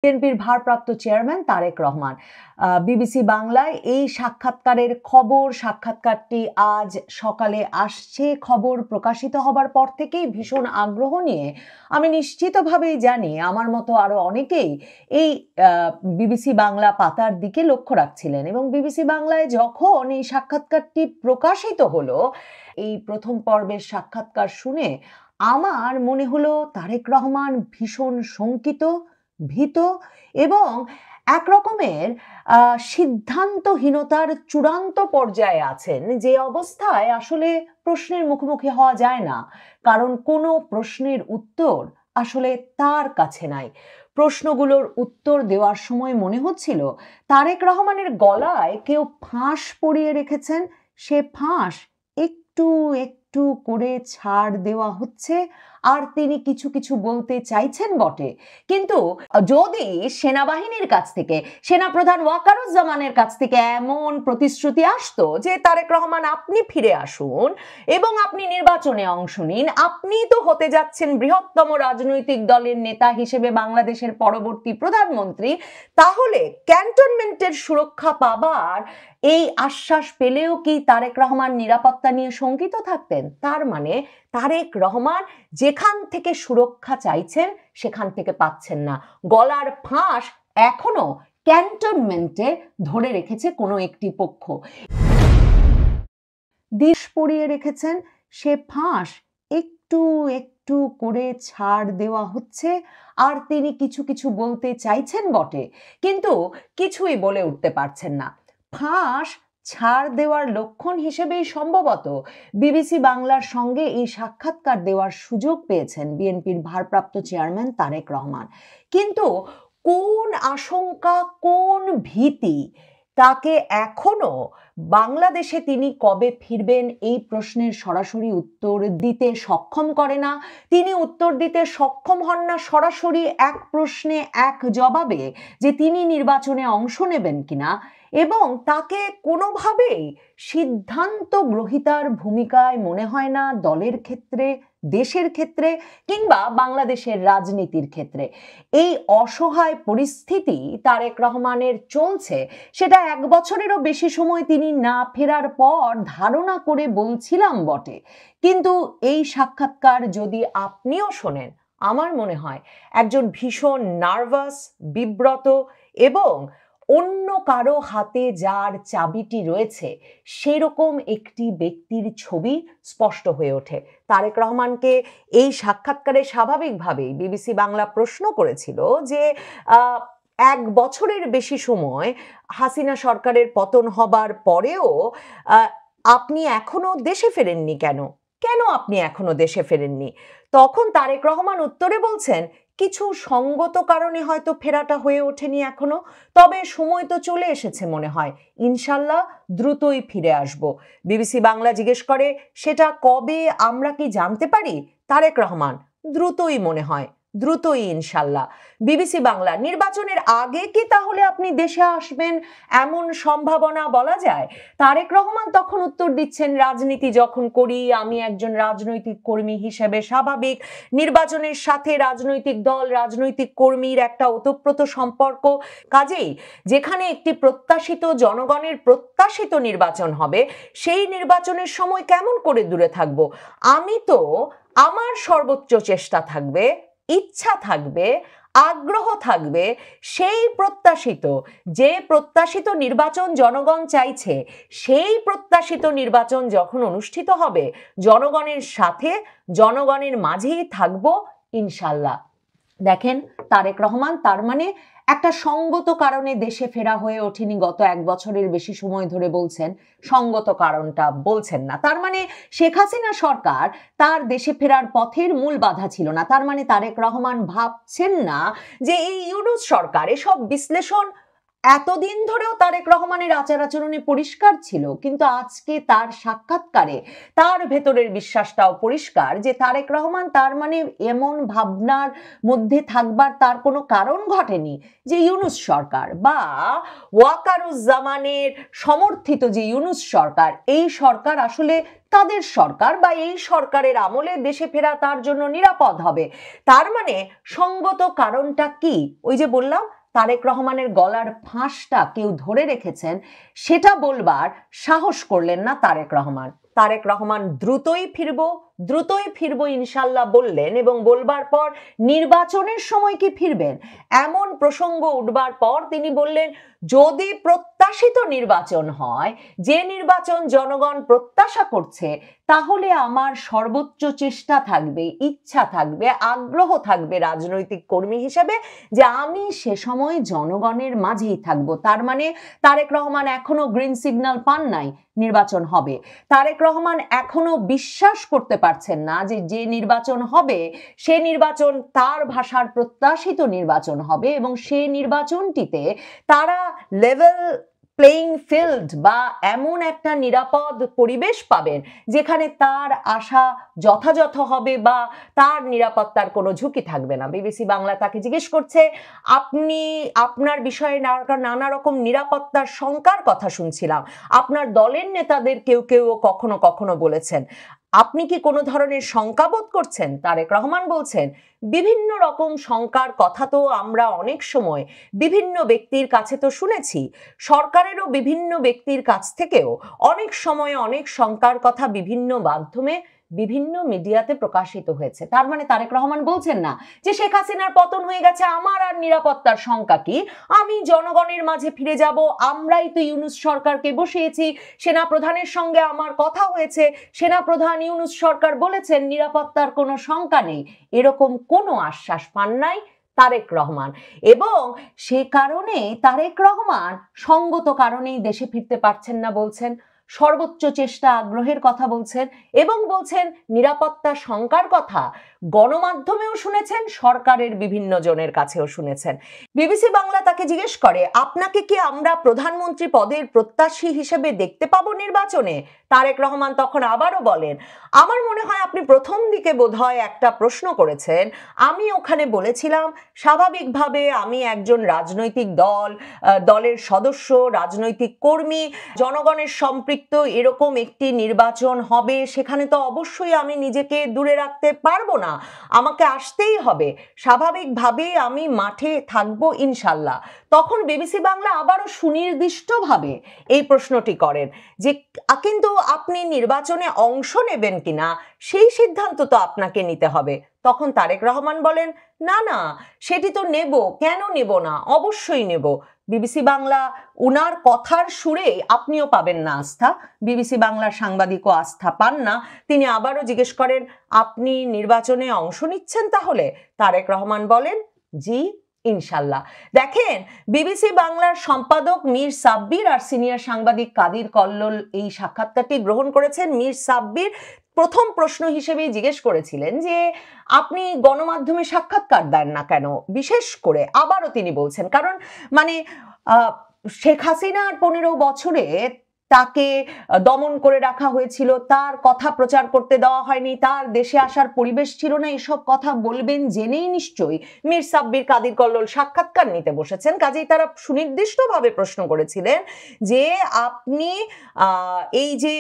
বিএনপির ভারপ্রাপ্ত chairman Tarique Rahman BBC বাংলায় এই সাক্ষাৎকারের খবর, সাক্ষাৎকারটি আজ সকালে আসছে। খবর প্রকাশিত হবার পর থেকেই ভীষণ আগ্রহ নিয়ে আমি নিশ্চিতভাবেই জানি আমার মতো আরো অনেকেই এই বিবিসি বাংলা পাতার দিকে লক্ষ্য রাখছিলেন, এবং বিবিসি বাংলায় যখন এই সাক্ষাৎকারটি প্রকাশিত হলো, এই প্রথম পর্বের সাক্ষাৎকার শুনে আমার মনে হলো তারেক রহমান ভীষণ শঙ্কিত, ভীত এবং এক রকমের সিদ্ধান্তহীনতার চূড়ান্ত পর্যায়ে আছেন, যে অবস্থায় আসলে প্রশ্নের মুখোমুখি হওয়া যায় না, কারণ কোনো প্রশ্নের উত্তর আসলে তার কাছে নাই। প্রশ্নগুলোর উত্তর দেওয়ার সময় মনে হচ্ছিল তারেক রহমানের গলায় কেউ ফাঁস পরিয়ে রেখেছেন, সে ফাঁস একটু একটু করে ছাড় দেওয়া হচ্ছে, আর তিনি কিছু কিছু বলতে চাইছেন বটে, কিন্তু যদি সেনাবাহিনীর কাছ থেকে, সেনাপ্রধান ওয়াকারুজ্জামানের কাছ থেকে এমন প্রতিশ্রুতি আসতো যে তারেক রহমান আপনি ফিরে আসুন এবং আপনি নির্বাচনে অংশ নিন, আপনি তো হতে যাচ্ছেন বৃহত্তম রাজনৈতিক দলের নেতা হিসেবে বাংলাদেশের পরবর্তী প্রধানমন্ত্রী, তাহলে ক্যান্টনমেন্টের সুরক্ষা পাবার এই আশ্বাস পেলেও কি তারেক রহমান নিরাপত্তা নিয়ে শঙ্কিত থাকতেন? তার মানে তারেক রহমান যেখান থেকে সুরক্ষা চাইছেন সেখান থেকে পাচ্ছেন না। গলার ফাঁস এখনো ক্যান্টনমেন্টে ধরে রেখেছে কোনো একটি পক্ষ, দিশ পরিয়ে রেখেছেন, সে ফাঁস একটু একটু করে ছাড় দেওয়া হচ্ছে, আর তিনি কিছু কিছু বলতে চাইছেন বটে, কিন্তু কিছুই বলে উঠতে পারছেন না। ফাঁস ছাড় দেওয়ার লক্ষণ হিসেবেই সম্ভবত বিবিসি বাংলার সঙ্গে এই সাক্ষাৎকার দেওয়ার সুযোগ পেয়েছেন বিএনপির ভারপ্রাপ্ত চেয়ারম্যান তারেক রহমান, কিন্তু কোন আশঙ্কা, কোন ভীতি তাকে এখনো বাংলাদেশে তিনি কবে ফিরবেন এই প্রশ্নের সরাসরি উত্তর দিতে সক্ষম করে না। তিনি উত্তর দিতে সক্ষম হন না সরাসরি এক প্রশ্নে এক জবাবে যে তিনি নির্বাচনে অংশ নেবেন কিনা, এবং তাকে কোনোভাবেই সিদ্ধান্ত গ্রহীতার ভূমিকায় মনে হয় না দলের ক্ষেত্রে, দেশের ক্ষেত্রে কিংবা বাংলাদেশের রাজনীতির ক্ষেত্রে। এই অসহায় পরিস্থিতি তারেক রহমানের চলছে, সেটা এক বছরেরও বেশি সময় তিনি না ফেরার পর ধারণা করে বলছিলাম বটে, কিন্তু এই সাক্ষাৎকার যদি আপনিও শোনেন, আমার মনে হয় একজন ভীষণ নার্ভাস, বিব্রত এবং অন্য কারো হাতে যার চাবিটি রয়েছে সেরকম একটি ব্যক্তির ছবি স্পষ্ট হয়ে ওঠে। তারেক রহমানকে এই সাক্ষাৎকারে স্বাভাবিকভাবেই বিবিসি বাংলা প্রশ্ন করেছিল যে এক বছরের বেশি সময় হাসিনা সরকারের পতন হবার পরেও আপনি এখনো দেশে ফেরেননি কেন, কেন আপনি এখনো দেশে ফেরেননি? তখন তারেক রহমান উত্তরে বলছেন, কিছু সঙ্গত কারণে হয়তো ফেরাটা হয়ে ওঠেনি এখনো, তবে সময় তো চলে এসেছে মনে হয়, ইনশাল্লাহ দ্রুতই ফিরে আসব। বিবিসি বাংলা জিজ্ঞেস করে, সেটা কবে, আমরা কি জানতে পারি? তারেক রহমান, দ্রুতই মনে হয়, দ্রুতই ইনশাল্লাহ। বিবিসি বাংলা, নির্বাচনের আগে কি তাহলে আপনি দেশে আসবেন এমন সম্ভাবনা বলা যায়? তারেক রহমান তখন উত্তর দিচ্ছেন, রাজনীতি যখন করি আমি একজন রাজনৈতিক কর্মী হিসেবে স্বাভাবিক, নির্বাচনের সাথে রাজনৈতিক দল, রাজনৈতিক কর্মীর একটা ওতপ্রোত সম্পর্ক, কাজেই যেখানে একটি প্রত্যাশিত, জনগণের প্রত্যাশিত নির্বাচন হবে, সেই নির্বাচনের সময় কেমন করে দূরে থাকবো? আমি তো, আমার সর্বোচ্চ চেষ্টা থাকবে, ইচ্ছা থাকবে, আগ্রহ থাকবে, সেই প্রত্যাশিত, যে প্রত্যাশিত নির্বাচন জনগণ চাইছে, সেই প্রত্যাশিত নির্বাচন যখন অনুষ্ঠিত হবে জনগণের সাথে, জনগণের মাঝেই থাকবো ইনশাল্লাহ। দেখেন তারেক রহমান তার মানে একটা সঙ্গত কারণে দেশে ফেরা হয়ে ওঠেনি, গত এক বছরের বেশি সময় ধরে বলছেন, সঙ্গত কারণটা বলছেন না। তার মানে শেখ হাসিনা সরকার তার দেশে ফেরার পথের মূল বাধা ছিল না। তার মানে তারেক রহমান ভাবছেন না যে এই ইউনূস সরকার, এসব বিশ্লেষণ এতদিন ধরেও তারেক রহমানের আচার আচরণে পরিষ্কার ছিল, কিন্তু আজকে তার সাক্ষাৎকারে তার ভেতরের বিশ্বাসটাও পরিষ্কার যে তারেক রহমান তার মানে এমন ভাবনার মধ্যে থাকবার তার কোনো কারণ ঘটেনি যে ইউনূস সরকার বা ওয়াকারুজ্জামানের সমর্থিত যে ইউনূস সরকার, এই সরকার আসলে তাদের সরকার বা এই সরকারের আমলে দেশে ফেরা তার জন্য নিরাপদ হবে। তার মানে সঙ্গত কারণটা কি? ওই যে বললাম, তারেক রহমানের গলার ফাঁসটা কেউ ধরে রেখেছেন, সেটা বলবার সাহস করলেন না তারেক রহমান। তারেক রহমান দ্রুতই ফিরবো ইনশাল্লাহ বললেন, এবং বলবার পর নির্বাচনের সময় কি ফিরবেন এমন প্রসঙ্গ উঠবার পর তিনি বললেন, যদি প্রত্যাশিত নির্বাচন হয়, যে নির্বাচন জনগণ প্রত্যাশা করছে, তাহলে আমার সর্বোচ্চ চেষ্টা থাকবে, ইচ্ছা থাকবে, আগ্রহ থাকবে রাজনৈতিক কর্মী হিসেবে যে আমি সে সময় জনগণের মাঝেই থাকবো। তার মানে তারেক রহমান এখনো গ্রিন সিগন্যাল পান নাই নির্বাচন হবে। তারেক রহমান এখনো বিশ্বাস করতে পারছেন না যে যে নির্বাচন হবে সে নির্বাচন তার ভাষার প্রত্যাশিত নির্বাচন হবে, এবং সে নির্বাচনটিতে তারা লেভেল প্লেইং ফিল্ড বা এমন একটা নিরাপদ পরিবেশ পাবেন যেখানে তার আশা যথাযথ হবে বা তার নিরাপত্তার কোনো ঝুঁকি থাকবে না। বিবিসি বাংলা তাকে জিজ্ঞেস করছে, আপনি আপনার বিষয়ে নানা রকম নিরাপত্তার শঙ্কার কথা শুনছিলাম, আপনার দলের নেতাদের কেউ কেউ কখনো কখনো বলেছেন, আপনি কি কোনো ধরনের শঙ্কা বোধ করছেন? তারেক রহমান বলছেন, বিভিন্ন রকম শঙ্কার কথা তো আমরা অনেক সময় বিভিন্ন ব্যক্তির কাছে তো শুনেছি, সরকারেরও বিভিন্ন ব্যক্তির কাছ থেকেও অনেক সময় অনেক শঙ্কার কথা বিভিন্ন মাধ্যমে বিভিন্ন মিডিয়াতে প্রকাশিত হয়েছে। তার মানে তারেক রহমান বলছেন না যে শেখ হাসিনার পতন হয়ে গেছে, আমার আর নিরাপত্তার শঙ্কা কি, আমি জনগণের মাঝে ফিরে যাব, আমরাই তো ইউনূস সরকারকে বসিয়েছি, সেনা প্রধানের সঙ্গে আমার কথা হয়েছে, সেনা প্রধান ইউনূস সরকার বলেছেন নিরাপত্তার কোনো শঙ্কা নেই, এরকম কোনো আশ্বাস পান নাই তারেক রহমান। এবং সে কারণে তারেক রহমান সঙ্গত কারণেই দেশে ফিরতে পারছেন না বলছেন, সর্বোচ্চ চেষ্টা আগ্রহের কথা বলছেন, এবং বলছেন নিরাপত্তা শঙ্কার কথা গণমাধ্যমেও শুনেছেন, সরকারের বিভিন্ন জনের কাছেও শুনেছেন। বিবিসি বাংলা তাকে জিজ্ঞেস করে, আপনাকে কি আমরা প্রধানমন্ত্রী পদের প্রত্যাশী হিসেবে দেখতে পাবো নির্বাচনে? তারেক রহমান তখন আবারও বলেন, আমার মনে হয় আপনি প্রথম দিকে বোধহয় একটা প্রশ্ন করেছেন, আমি ওখানে বলেছিলাম স্বাভাবিকভাবে আমি একজন রাজনৈতিক দলের সদস্য, রাজনৈতিক কর্মী, জনগণের সম্পৃক্ত এরকম একটি নির্বাচন হবে, সেখানে তো অবশ্যই আমি নিজেকে দূরে রাখতে পারবো না, আমাকে আসতেই হবে, স্বাভাবিকভাবেই আমি মাঠে থাকবো ইনশাল্লাহ। তখন বিবিসি বাংলা আবারও সুনির্দিষ্টভাবে এই প্রশ্নটি করেন যে কিন্তু আপনি নির্বাচনে অংশ নেবেন কিনা সেই সিদ্ধান্ত তো আপনাকে নিতে হবে। তখন তারেক রহমান বলেন, না না, সেটি তো নেব, কেন নেব না, অবশ্যই নেব। বিবিসি বাংলা উনার কথার সুরে আপনিও পাবেন না আস্থা, বিবিসি বাংলার সাংবাদিকও আস্থা পান না। তিনি আবারও জিজ্ঞেস করেন, আপনি নির্বাচনে অংশ নিচ্ছেন তাহলে? তারেক রহমান বলেন, জি ইনশাল্লাহ। দেখেন, বিবিসি বাংলার সম্পাদক মীর সাব্বির আর সিনিয়র সাংবাদিক কাদির কল্লোল এই সাক্ষাৎকারটি গ্রহণ করেছেন। মীর সাব্বির প্রথম প্রশ্ন হিসেবেই জিজ্ঞেস করেছিলেন যে আপনি গণমাধ্যমে সাক্ষাৎকার দেন না কেন, বিশেষ করে আবারও তিনি বলছেন, কারণ মানে শেখ হাসিনার 15 বছরে তাকে দমন করে রাখা হয়েছিল, তার কথা প্রচার করতে দেওয়া হয়নি, তার দেশে আসার পরিবেশ ছিল না, এসব কথা বলবেন জেনেই নিশ্চয়ই মীর সাব্বির কাদির কল্লোল সাক্ষাৎকার নিতে বসেছেন। কাজেই তারা সুনির্দিষ্টভাবে প্রশ্ন করেছিলেন যে আপনি এই যে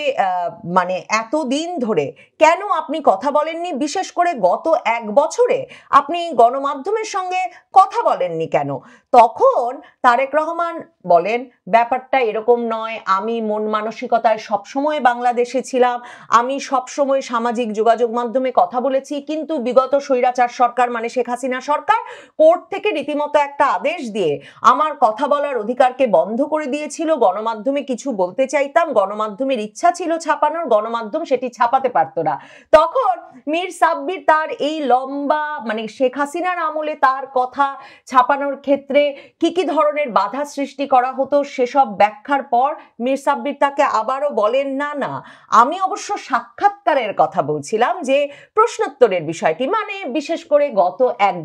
মানে এতদিন ধরে কেন আপনি কথা বলেননি, বিশেষ করে গত 1 বছরে আপনি গণমাধ্যমের সঙ্গে কথা বলেননি কেন? তখন তারেক রহমান বলেন, ব্যাপারটা এরকম নয়, আমি মন মানসিকতায় সবসময় বাংলাদেশে ছিলাম, আমি সবসময় সামাজিক যোগাযোগ মাধ্যমে কথা বলেছি, কিন্তু বিগত স্বৈরাচার সরকার মানে শেখ হাসিনা সরকার কোর্ট থেকে রীতিমতো একটা আদেশ দিয়ে আমার কথা বলার অধিকারকে বন্ধ করে দিয়েছিল, গণমাধ্যমে কিছু বলতে চাইতাম, গণমাধ্যমের ইচ্ছা ছিল ছাপানোর, গণমাধ্যম সেটি ছাপাতে পারত না। তখন মীর সাব্বির তার এই লম্বা মানে শেখ হাসিনার আমলে তার কথা ছাপানোর ক্ষেত্রে কি কি ধরনের বাধা সৃষ্টি করা হতো সেসব ব্যাখ্যার পর মীর সাব্বির তাকে আবারও বলেন, না না, আমি অবশ্য সাক্ষাৎকারের কথা বলছিলাম, যে প্রশ্নোত্তরের বিষয়টি, মানে বিশেষ করে গত 1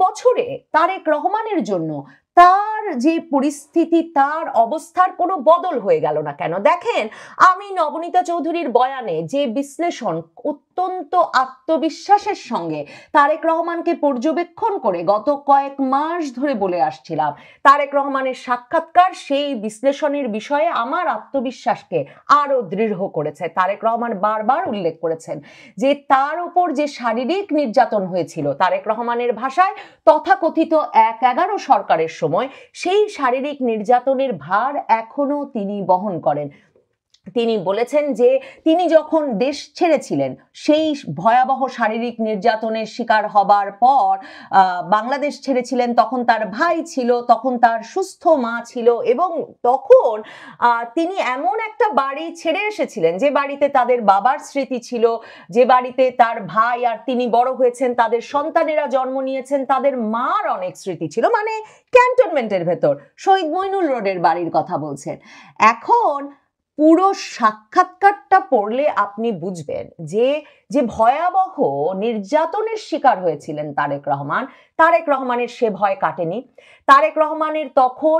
বছরে তারেক রহমানের জন্য তার যে পরিস্থিতি, তার অবস্থার কোনো বদল হয়ে গেল না কেন? দেখেন, আমি নবনীতা চৌধুরীর বয়ানে যে বিশ্লেষণ অত্যন্ত আত্মবিশ্বাসের সঙ্গে তারেক রহমানকে পর্যবেক্ষণ করে গত কয়েক মাস ধরে বলে আসছিলাম, তারেক রহমানের সাক্ষাৎকার সেই বিশ্লেষণের বিষয়ে আমার আত্মবিশ্বাসকে আরো দৃঢ় করেছে। তারেক রহমান বারবার উল্লেখ করেছেন যে তার উপর যে শারীরিক নির্যাতন হয়েছিল, তারেক রহমানের ভাষায় তথাকথিত ১/১১ সরকারের সময়, সেই শারীরিক নির্যাতনের ভার এখনো তিনি বহন করেন। তিনি বলেছেন যে তিনি যখন দেশ ছেড়েছিলেন, সেই ভয়াবহ শারীরিক নির্যাতনের শিকার হবার পর বাংলাদেশ ছেড়েছিলেন, তখন তার ভাই ছিল, তখন তার সুস্থ মা ছিল, এবং তখন তিনি এমন একটা বাড়ি ছেড়ে এসেছিলেন যে বাড়িতে তাদের বাবার স্মৃতি ছিল, যে বাড়িতে তার ভাই আর তিনি বড় হয়েছেন, তাদের সন্তানেরা জন্ম নিয়েছেন, তাদের মার অনেক স্মৃতি ছিল, মানে ক্যান্টনমেন্টের ভেতর শহীদ মইনুল রোডের বাড়ির কথা বলছেন। এখন পুরো সাক্ষাৎকারটা পড়লে আপনি বুঝবেন যে যে ভয়াবহ নির্যাতনের শিকার হয়েছিলেন তারেক রহমান, তারেক রহমানের সে ভয় কাটেনি। তারেক রহমানের তখন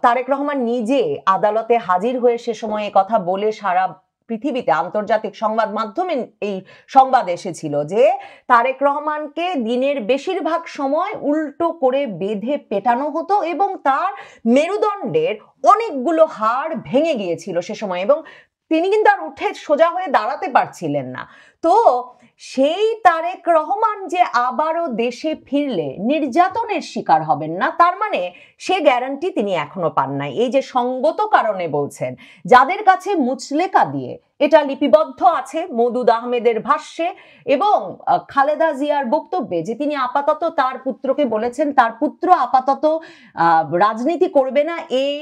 তারেক রহমান নিজে আদালতে হাজির হয়ে সে সময় কথা বলে সারা পৃথিবীতে আন্তর্জাতিক সংবাদ মাধ্যমে এই সংবাদ এসেছিল যে তারেক রহমানকে দিনের বেশিরভাগ সময় উল্টো করে বেঁধে পেটানো হতো এবং তার মেরুদণ্ডের অনেকগুলো হাড় ভেঙে গিয়েছিল সে সময়, এবং তিনি কিন্তু আর উঠে সোজা হয়ে দাঁড়াতে পারছিলেন না। তো সেই তারেক রহমান যে আবারও দেশে ফিরলে নির্যাতনের শিকার হবেন না, তার মানে সে গ্যারান্টি তিনি এখনো পান নাই। এই যে সঙ্গত কারণে বলছেন, যাদের কাছে মুচলেকা দিয়ে এটা লিপিবদ্ধ আছে মওদুদ আহমেদের ভাষ্যে এবং খালেদা জিয়ার বক্তব্যে, যে তিনি আপাতত তার পুত্রকে বলেছেন তার পুত্র আপাতত রাজনীতি করবে না, এই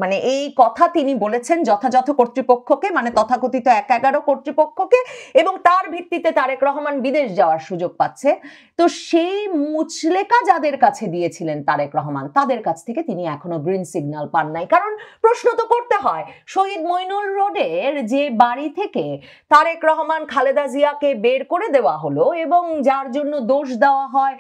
মানে এই কথা তিনি বলেছেন যথাযথ কর্তৃপক্ষকে, মানে তথাকথিত ১/১১ কর্তৃপক্ষকে, এবং তার ভিত্তিতে তারেক রহমান বিদেশ যাওয়ার সুযোগ পাচ্ছে। তো সেই মুচলেকা যাদের কাছে দিয়েছিলেন তারেক রহমান, তাদের কাছ থেকে তিনি এখনো গ্রিন সিগন্যাল পান নাই। কারণ প্রশ্ন তো করতে হয়, শহীদ মইনুল রোডের যে বাড়ি থেকে তারেক রহমান খালেদা জিয়াকে বের করে দেওয়া হলো এবং যার জন্য দোষ দেওয়া হয়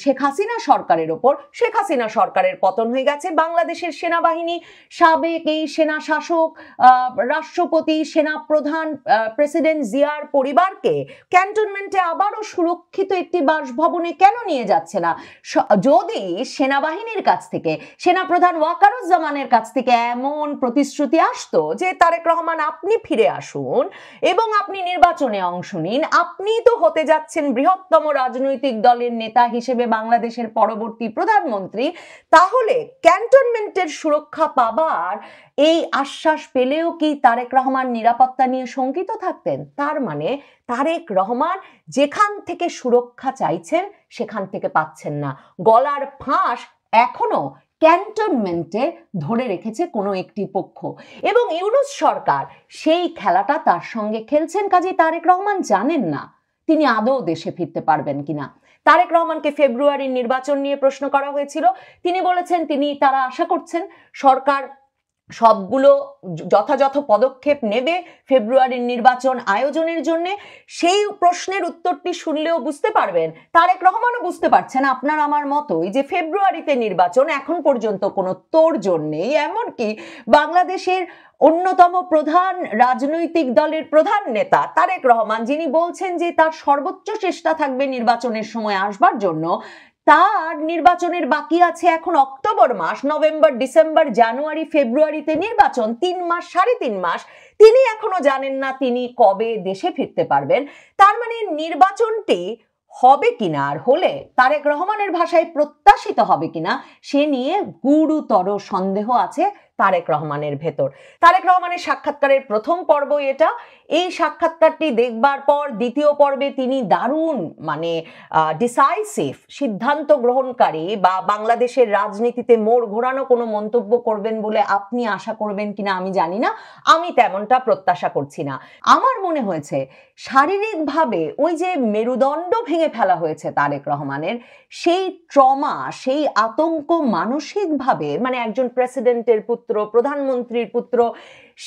শেখ হাসিনা সরকারের ওপর, শেখ হাসিনা সরকারের পতন হয়ে গেছে, বাংলাদেশের সেনাবাহিনী, সাবেক এই সেনা শাসক, রাষ্ট্রপতি, সেনা প্রধান, প্রেসিডেন্ট জিয়ার পরিবারকে ক্যান্টনমেন্টে আবারও সুরক্ষিত একটি বাসভবনে কেন নিয়ে যাচ্ছে না? যদি সেনাবাহিনীর কাছ থেকে, সেনাপ্রধান ওয়াকারুজ্জামানের কাছ থেকে এমন প্রতিশ্রুতি আসতো যে তারেক রহমান আপনি ফিরে আসুন এবং আপনি নির্বাচনে অংশ নিন, আপনি তো হতে যাচ্ছেন বৃহত্তম রাজনৈতিক দলের নেতা হিসেবে বাংলাদেশের পরবর্তী প্রধানমন্ত্রী, তাহলে ক্যান্টনমেন্টের সুরক্ষা পাবার এই আশ্বাস পেলেও কি তারেক রহমান নিরাপত্তা নিয়ে শঙ্কিত থাকতেন? তার মানে তারেক রহমান যেখান থেকে সুরক্ষা চাইছেন সেখান থেকে পাচ্ছেন না। গলার ফাঁস এখনো ক্যান্টনমেন্টে ধরে রেখেছে কোনো একটি পক্ষ, এবং ইউনূস সরকার সেই খেলাটা তার সঙ্গে খেলছেন। কাজেই তারেক রহমান জানেন না তিনি আদৌ দেশে ফিরতে পারবেন কিনা। তারেক রহমানকে ফেব্রুয়ারির নির্বাচন নিয়ে প্রশ্ন করা হয়েছিল, তিনি বলেছেন তারা আশা করছেন সরকার সবগুলো যথাযথ পদক্ষেপ নেবে ফেব্রুয়ারির নির্বাচন আয়োজনের জন্য। সেই প্রশ্নের উত্তরটি শুনলেও বুঝতে পারবেন, তারেক রহমানও বুঝতে পারছেন আপনার আমার মতোই, যে ফেব্রুয়ারিতে নির্বাচন এখন পর্যন্ত কোনো তোড়জোড় নেই। এমনকি বাংলাদেশের অন্যতম প্রধান রাজনৈতিক দলের প্রধান নেতা তারেক রহমান, যিনি বলছেন যে তার সর্বোচ্চ চেষ্টা থাকবে নির্বাচনের সময় আসবার জন্য, তার নির্বাচনের বাকি আছে এখন অক্টোবর মাস, নভেম্বর, ডিসেম্বর, জানুয়ারি, ফেব্রুয়ারিতে নির্বাচন, 3 মাস, 3.5 মাস। তিনি এখনো জানেন না তিনি কবে দেশে ফিরতে পারবেন। তার মানে নির্বাচনটি হবে কিনা, আর হলে তারেক রহমানের ভাষায় প্রত্যাশিত হবে কিনা, সে নিয়ে গুরুতর সন্দেহ আছে তারেক রহমানের ভেতর। তারেক রহমানের সাক্ষাৎকারের প্রথম পর্ব এটা। এই সাক্ষাৎকারটি দেখবার পর দ্বিতীয় পর্বে তিনি দারুণ মানে ডিসাইসিভ সিদ্ধান্ত গ্রহণকারী বা বাংলাদেশের রাজনীতিতে মোড় ঘোরানো কোনো মন্তব্য করবেন বলে আপনি আশা করবেন কিনা আমি জানি না, আমি তেমনটা প্রত্যাশা করছি না। আমার মনে হয়েছে শারীরিকভাবে ওই যে মেরুদণ্ড ভেঙে ফেলা হয়েছে তারেক রহমানের, সেই ট্রমা, সেই আতঙ্ক মানসিকভাবে, মানে একজন প্রেসিডেন্টের পুত্র, প্রধানমন্ত্রীর পুত্র,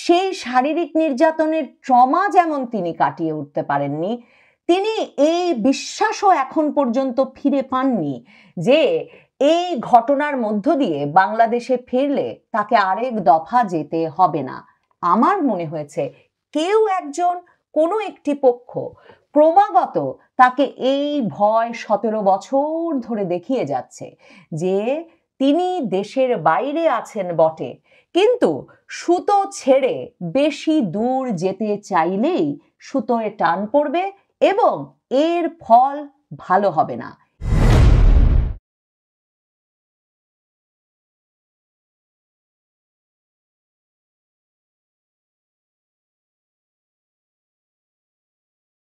সেই শারীরিক নির্যাতনের ট্রমা যেমন তিনি কাটিয়ে উঠতে পারেননি, তিনি এই বিশ্বাসও এখন পর্যন্ত ফিরে পাননি যে এই ঘটনার মধ্য দিয়ে বাংলাদেশে ফিরলে তাকে আরেক দফা যেতে হবে না। আমার মনে হয়েছে কেউ একজন, কোনো একটি পক্ষ ক্রমাগত তাকে এই ভয় 17 বছর ধরে দেখিয়ে যাচ্ছে যে তিনি দেশের বাইরে আছেন বটে, কিন্তু সুতো ছেড়ে বেশি দূর যেতে চাইলেই সুতোয় টান পড়বে এবং এর ফল ভালো হবে না।